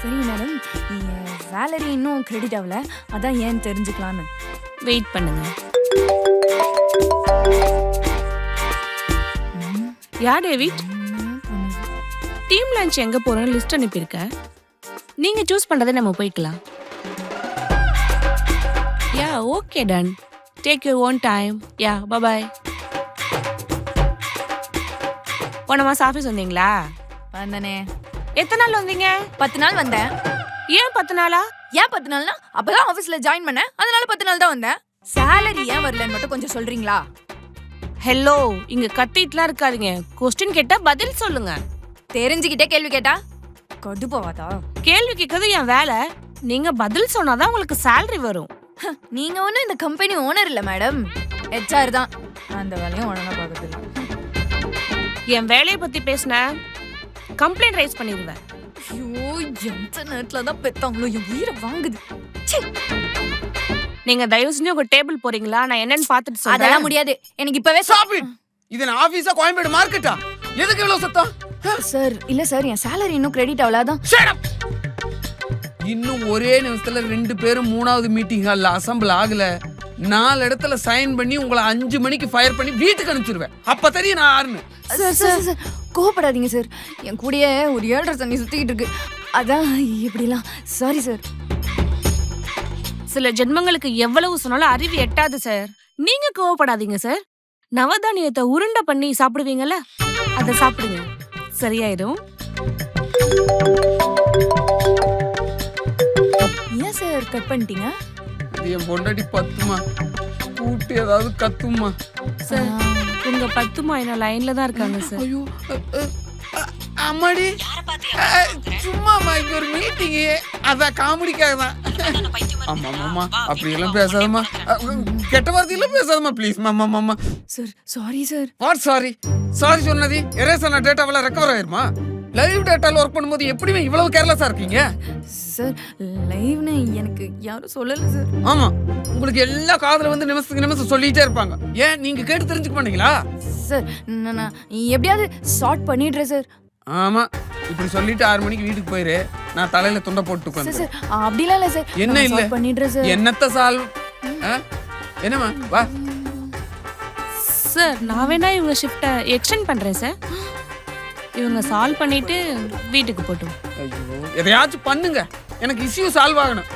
சரிங்க madam, salary இன்னும் credit ஆகல, அதான் ஏன்னு தெரிஞ்சுக்கலான்னு. வெயிட் பண்ணுங்க. யா டேவிட், டீம் லஞ்ச் எங்க போறோம்னு லிஸ்ட் அனுப்பியிருக்கேன். நீங்க சூஸ் பண்றதை நம்ம போய்க்கலாம். Yeah okay done. Take your own time. Yeah bye. போன மாசம் ஆஃபீஸ் வந்தீங்களா? வந்தனே. எத்தனை நாள் வந்தீங்க? 10 நாள் வந்தேன். ஏன் 10 நாளா? ஏன் 10 நாள்னா அப்பதான் ஆபீஸ்ல ஜாயின் பண்ணேன், அதனால 10 நாள் தான் வந்தேன். சேலரி ஏன் வரலன்னு மட்டும் கொஞ்சம் சொல்றீங்களா? ஹலோ, இங்க கத்திட்டுலாம் இருக்காதீங்க. கொஸ்டின் கேட்டா பதில் சொல்லுங்க. தெரிஞ்சுக்கிட்டே கேள்வி கேட்டா கடுப்பாவாதா? கேள்வி கேட்கறது என் வேலை. நீங்க பதில் சொன்னாதான் உங்களுக்கு salary வரும். நீங்க ஒன்னும் இந்த கம்பெனி ஓனர் இல்ல மேடம், HR தான். அந்த வேலையும் ஒழுங்கா பார்க்கறது இல்ல. என் வேலையை பத்தி பேசின கம்ப்ளைண்ட் ரைஸ் பண்ணிடுவேன். ஐயோ, எந்த நேரத்துல தான் பெத்தாங்களோ, என் உயிரை வாங்குது. ச்சீ. நீங்க தயவு செஞ்சு உங்க டேபிள் போறீங்களா? நான் என்னன்னு பார்த்துட்டு சொல்றேன். அதெல்லாம் முடியாது, எனக்கு இப்பவே ஸ்டாப் இட். இது நான் ஆபீஸா கோயம்பேடு மார்க்கெட்டா? எதுக்கு இவ்வளவு சத்தம்? சார். இல்ல சார், என் சேலரி இன்னும் கிரெடிட் ஆகல, அதான். Shut up. இன்னும் ஒரே நிமிஷத்துல 2 பேரும் 3வது மீட்டிங் ஹால்ல அசெம்பிள் ஆகல. 4 இடத்துல சைன் பண்ணி உங்களை 5 மணிக்கு ஃபயர் பண்ணி வீட்டுக்கு அனுப்பிச்சிருவேன். அப்ப தெரியும் நான் யாருன்னு. சார் கோவப்படாதீங்க சார், என் கூடயே ஒரு 7.5 தண்ணி சுத்திக்கிட்டு இருக்கு, அதான் இப்படிலாம். Sorry sir. சில ஜென்மங்களுக்கு எவ்வளவு சொன்னாலும் அறிவு எட்டாது சார். நீங்க கோவப்படாதீங்க சார். நவதானியத்தை உருண்டை பண்ணி சாப்பிடுவீங்கல்ல, அதை சாப்பிடுங்க, சரியாயிடும். ஏன் சார் கட் பண்ணிட்டீங்க? இது என் பொண்டாட்டி பத்துமா கூட்டி ஏதாவது கத்துமா? சார் உங்க 10 என்ன லைன்ல தான் இருக்காங்க சார். ஐயோ அம்மாடி, சும்மா இங்க ஒரு மீட்டிங், அதான் காமெடிக்காக தான். ஆமா மாமா, அப்படி எல்லாம் பேசாதமா, கெட்ட வார்த்தையெல்லாம் பேசாதமா ப்ளீஸ். மாமா sir sorry sir. What sorry? Sorry சொன்னது எரேசர் டேட்டாவெல்லாம் ரெக்கவர் ஆயிருமா? லைவ் டேட்டால ஒர்க் பண்ணும்போது எப்படிமே இவ்வளவு கேர்லெஸ்ஸா இருக்கீங்க? சார் லைவ்னு எனக்கு யாரும் சொல்லல சார். ஆமா, உங்களுக்கு எல்லா காதுல வந்து நிமிஷத்துக்கு நிமிஷம் சொல்லிட்டே இருப்பாங்க. ஏன் நீங்க கேட்டு தெரிஞ்சுக்க மாட்டீங்களா? சார் நான் எப்படியாவது ஷார்ட் பண்ணிடுறேன் சார். ஆமா, இப்படி சொல்லிட்டு 6 மணிக்கு வீட்டுக்கு போயிரு. நான் தலையில துண்டை போட்டு சார் உட்கார்ந்து. சார் அப்படிலாம் இல்ல சார். என்ன நான் இல்ல? short பண்ணிடுறேன் சார். என்னத்த சால்வ்? என்னம்மா வா. சார் நான் வேணா இவங்க ஷிஃப்ட்டை எக்ஸ்டெண்ட் பண்றேன் சார். இவங்க சால்வ் பண்ணிட்டு வீட்டுக்கு போட்டும். ஐயோ, எதையாச்சும் பண்ணுங்க, எனக்கு இஷ்யூ சால்வ் ஆகணும்.